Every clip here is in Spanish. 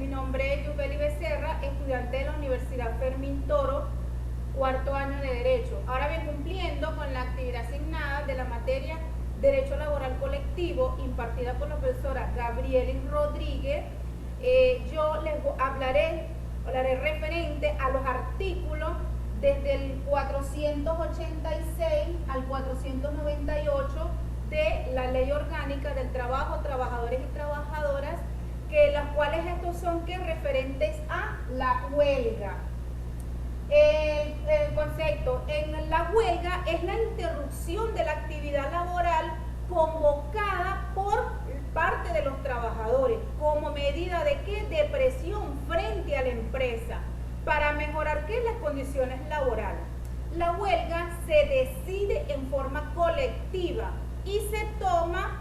mi nombre es Yubeli Becerra, estudiante de la Universidad Fermín Toro, cuarto año de Derecho. Ahora bien, cumpliendo con la actividad asignada de la materia Derecho Laboral Colectivo, impartida por la profesora Gabriela Rodríguez, yo les hablaré referente a los artículos desde el 486 al 498 de la Ley Orgánica del Trabajo, Trabajadores y Trabajadoras, que las cuales estos son referentes a la huelga. El concepto en la huelga es la interrupción de la actividad laboral convocada por parte de los trabajadores como medida de de presión frente a la empresa para mejorar las condiciones laborales. La huelga se decide en forma colectiva y se toma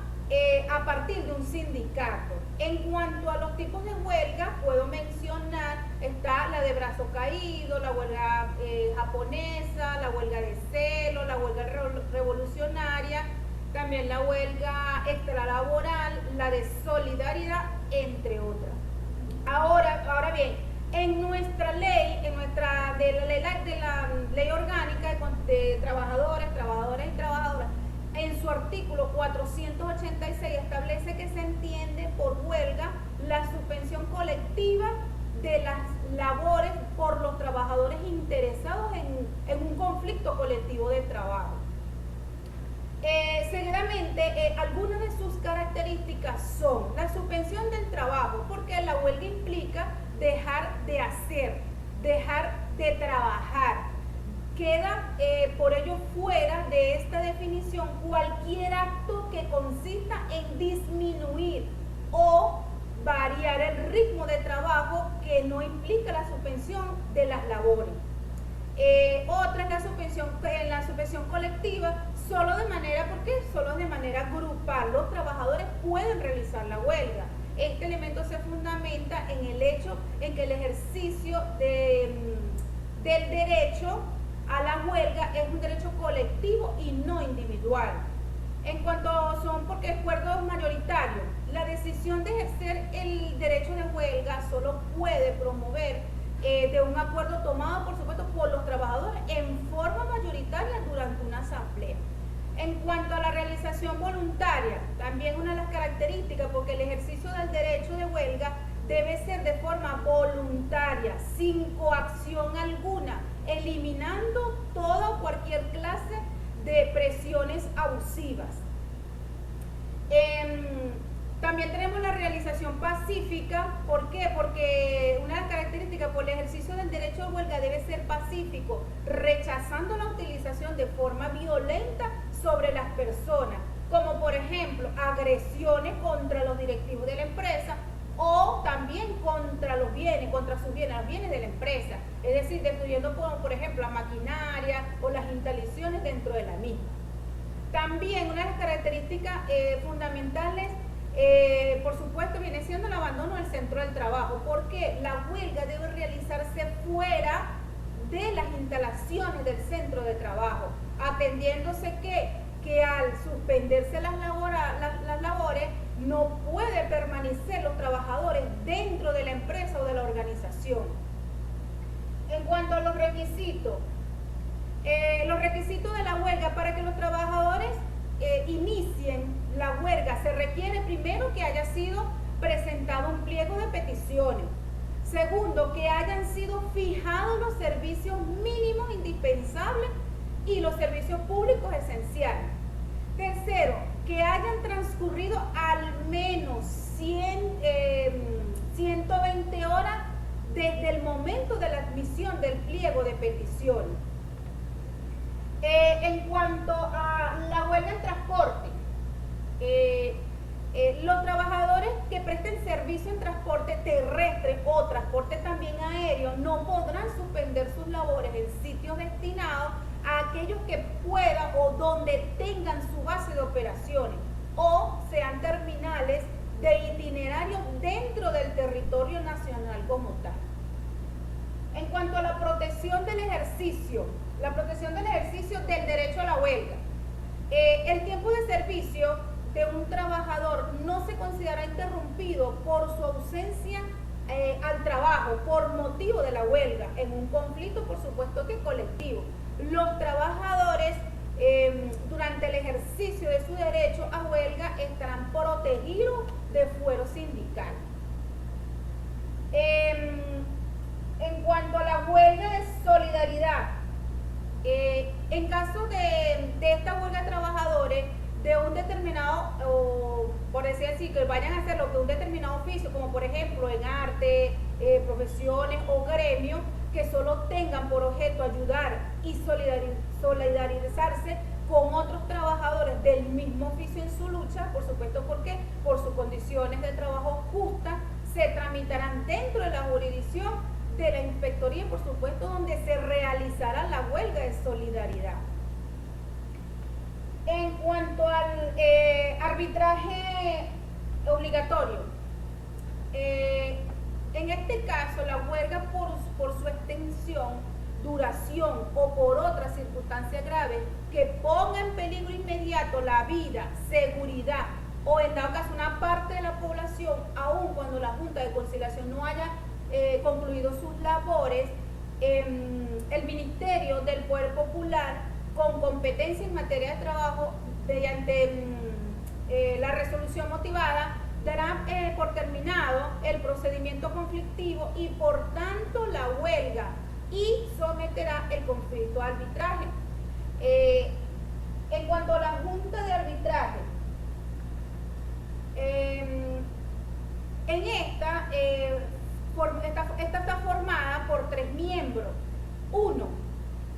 a partir de un sindicato. En cuanto a los tipos de huelga, puedo mencionar, está la de brazo caído, la huelga japonesa, la huelga de celo, la huelga revolucionaria, también la huelga extralaboral, la de solidaridad, entre otras. Ahora bien, en nuestra ley, de la ley orgánica de trabajadoras y trabajadoras, en su artículo 486 establece que se entiende por huelga la suspensión colectiva de las labores por los trabajadores interesados en un conflicto colectivo de trabajo. Seguidamente, algunas de sus características son la suspensión del trabajo, porque la huelga implica dejar de hacer, dejar de trabajar. Queda por ello fuera de esta definición cualquier acto que consista en disminuir o variar el ritmo de trabajo que no implica la suspensión de las labores. Otra es la suspensión colectiva, solo de manera grupal. Los trabajadores pueden realizar la huelga. Este elemento se fundamenta en el hecho en que el ejercicio del derecho a la huelga es un derecho colectivo y no individual. En cuanto porque acuerdos mayoritarios, la decisión de ejercer el derecho de huelga solo puede promover de un acuerdo tomado, por supuesto, por los trabajadores en forma mayoritaria durante una asamblea. En cuanto a la realización voluntaria, también una de las características, porque el ejercicio del derecho de huelga debe ser de forma voluntaria, sin coacción alguna, eliminando toda o cualquier clase de presiones abusivas. También tenemos la realización pacífica. ¿Por qué? Porque una de las características por el ejercicio del derecho de huelga debe ser pacífico, rechazando la utilización de forma violenta sobre las personas, como por ejemplo agresiones contra los directivos de la empresa o también contra los bienes, los bienes de la empresa, es decir, destruyendo por ejemplo la maquinaria o las instalaciones dentro de la misma. También una de las características fundamentales, por supuesto, viene siendo el abandono del centro del trabajo, porque la huelga debe realizarse fuera de las instalaciones del centro de trabajo, atendiéndose que al suspenderse las labores no puede permanecer los trabajadores dentro de la empresa o de la organización. En cuanto a los requisitos de la huelga para que los trabajadores inicien la huelga, se requiere primero que haya sido presentado un pliego de peticiones. Segundo, que hayan sido fijados los servicios mínimos indispensables y los servicios públicos esenciales. Tercero, que hayan transcurrido al menos 120 horas desde el momento de la admisión del pliego de peticiones. En cuanto a la huelga en transporte, los trabajadores que presten servicio en transporte terrestre o transporte también aéreo no podrán suspender sus labores en sitios destinados a aquellos que puedan o donde tengan su base de operaciones o sean terminales de itinerarios dentro del territorio nacional como tal. En cuanto a la protección del ejercicio del derecho a la huelga, el tiempo de servicio de un trabajador no se considera interrumpido por su ausencia al trabajo por motivo de la huelga, en un conflicto por supuesto que colectivo. Los trabajadores durante el ejercicio de su derecho a huelga estarán protegidos de fuero sindical. En cuanto a la huelga de solidaridad, en caso de esta huelga de trabajadores de un determinado, o por decir así, que vayan a hacer lo que un determinado oficio, como por ejemplo en arte, profesiones o gremios, que solo tengan por objeto ayudar y solidarizarse con otros trabajadores del mismo oficio en su lucha, por supuesto porque por sus condiciones de trabajo justas, se tramitarán dentro de la jurisdicción de la inspectoría, por supuesto, donde se realizará la huelga de solidaridad. En cuanto al arbitraje obligatorio, en este caso la huelga por su extensión, duración o por otra circunstancia grave que ponga en peligro inmediato la vida, seguridad o en dado caso una parte de la población, aun cuando la Junta de Conciliación no haya concluido sus labores, el Ministerio del Poder Popular, con competencia en materia de trabajo, mediante la resolución motivada, dará por terminado el procedimiento conflictivo y por tanto la huelga y someterá el conflicto a arbitraje. En cuanto a la Junta de Arbitraje, en esta está formada por 3 miembros. Uno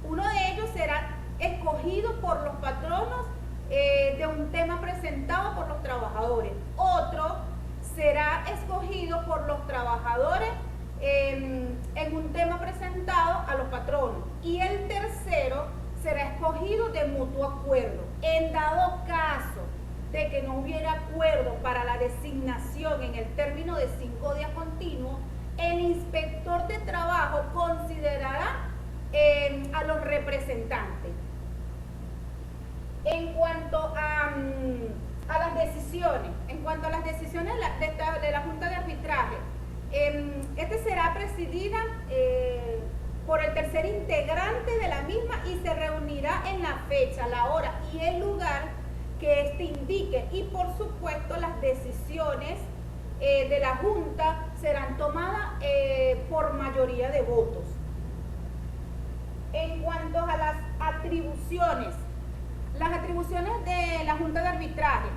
de ellos será escogido por los patronos de un tema presentado por los trabajadores. Otro será escogido por los trabajadores en un tema presentado a los patronos. Y el tercero será escogido de mutuo acuerdo. En dado caso de que no hubiera acuerdo para la designación en el término de 5 días continuos, el inspector de trabajo considerará a los representantes. En cuanto a las decisiones, de la Junta de Arbitraje, este será presidida por el tercer integrante de la misma y se reunirá en la fecha, la hora y el lugar que éste indique, y por supuesto las decisiones de la Junta serán tomadas por mayoría de votos. En cuanto a las atribuciones de la Junta de Arbitraje,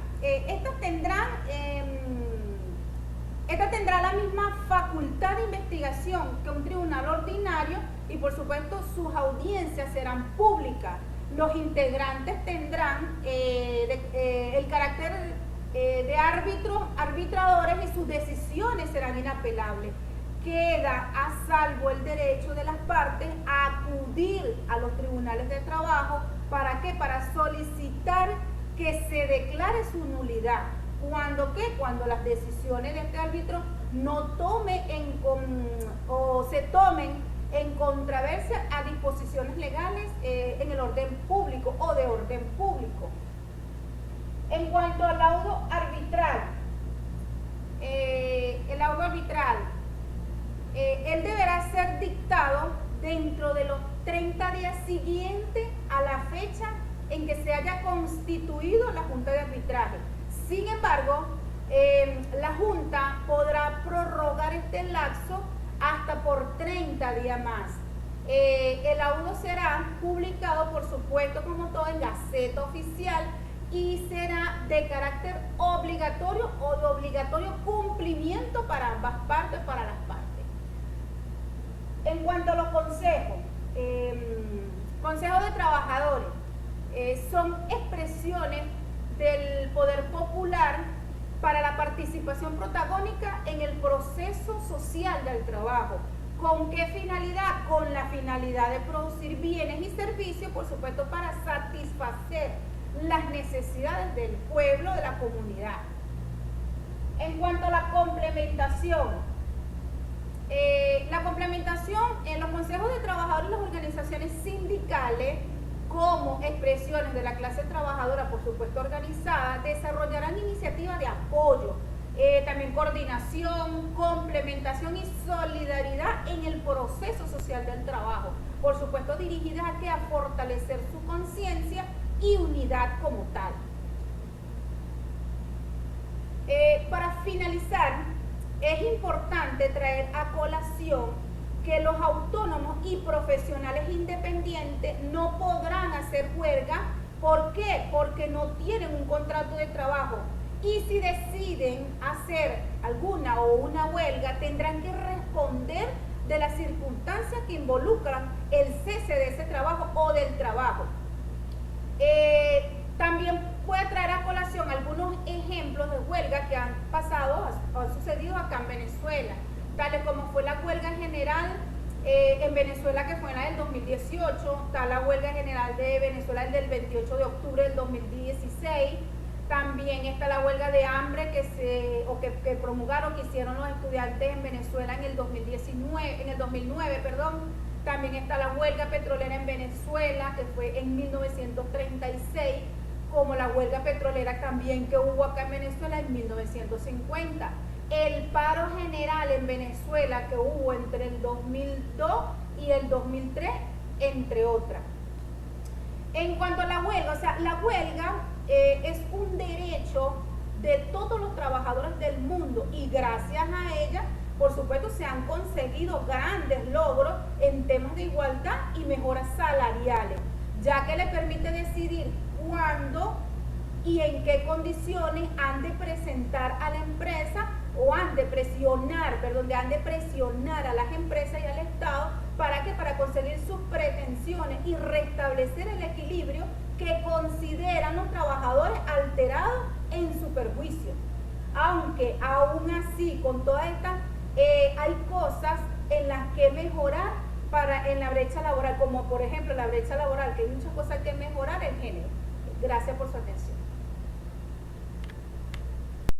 esta tendrá la misma facultad de investigación que un tribunal ordinario y por supuesto sus audiencias serán públicas. Los integrantes tendrán el carácter de arbitradores y sus decisiones serán inapelables. Queda a salvo el derecho de las partes a acudir a los tribunales de trabajo. ¿Para qué? Para solicitar que se declare su nulidad. Cuando las decisiones de este árbitro no se tomen en controversia a disposiciones legales en el orden público o de orden público. En cuanto al laudo arbitral, él deberá ser dictado dentro de los 30 días siguientes a la fecha en que se haya constituido la Junta de Arbitraje. Sin embargo, la Junta podrá prorrogar este lapso hasta por 30 días más. El laudo será publicado, por supuesto, como todo, en Gaceta Oficial y será de carácter obligatorio o de obligatorio cumplimiento para ambas partes, para las partes. En cuanto a los consejos, consejos de trabajadores, son expresiones del poder popular para la participación protagónica en el proceso social del trabajo. ¿Con qué finalidad? Con la finalidad de producir bienes y servicios, por supuesto, para satisfacer las necesidades del pueblo, de la comunidad. En cuanto a la complementación, en los consejos de trabajadores y las organizaciones sindicales, como expresiones de la clase trabajadora, por supuesto organizada, desarrollarán iniciativas de apoyo, también coordinación, complementación y solidaridad en el proceso social del trabajo. Por supuesto, dirigidas a fortalecer su conciencia y unidad como tal. Para finalizar, es importante traer a colación que los autónomos y profesionales independientes no podrán hacer huelga. ¿Por qué? Porque no tienen un contrato de trabajo. Y si deciden hacer alguna o una huelga, tendrán que responder de las circunstancias que involucran el cese de ese trabajo o del trabajo. También puede traer a colación algunos ejemplos de huelga que han pasado, han sucedido acá en Venezuela, tales como fue la huelga general en Venezuela, que fue la del 2018, está la huelga general de Venezuela del 28 de octubre del 2016, también está la huelga de hambre que promulgaron, que hicieron los estudiantes en Venezuela en el 2009, también está la huelga petrolera en Venezuela, que fue en 1936, como la huelga petrolera también que hubo acá en Venezuela en 1950. El paro general en Venezuela que hubo entre el 2002 y el 2003, entre otras. En cuanto a la huelga, o sea, la huelga es un derecho de todos los trabajadores del mundo y gracias a ella, por supuesto, se han conseguido grandes logros en temas de igualdad y mejoras salariales, ya que le permite decidir cuándo y en qué condiciones han de presentar a la empresa o han de presionar a las empresas y al Estado para conseguir sus pretensiones y restablecer el equilibrio que consideran los trabajadores alterados en su perjuicio. Aunque aún así, con todas estas, hay cosas en las que mejorar en la brecha laboral, como por ejemplo la brecha laboral, que hay muchas cosas que mejorar en género. Gracias por su atención.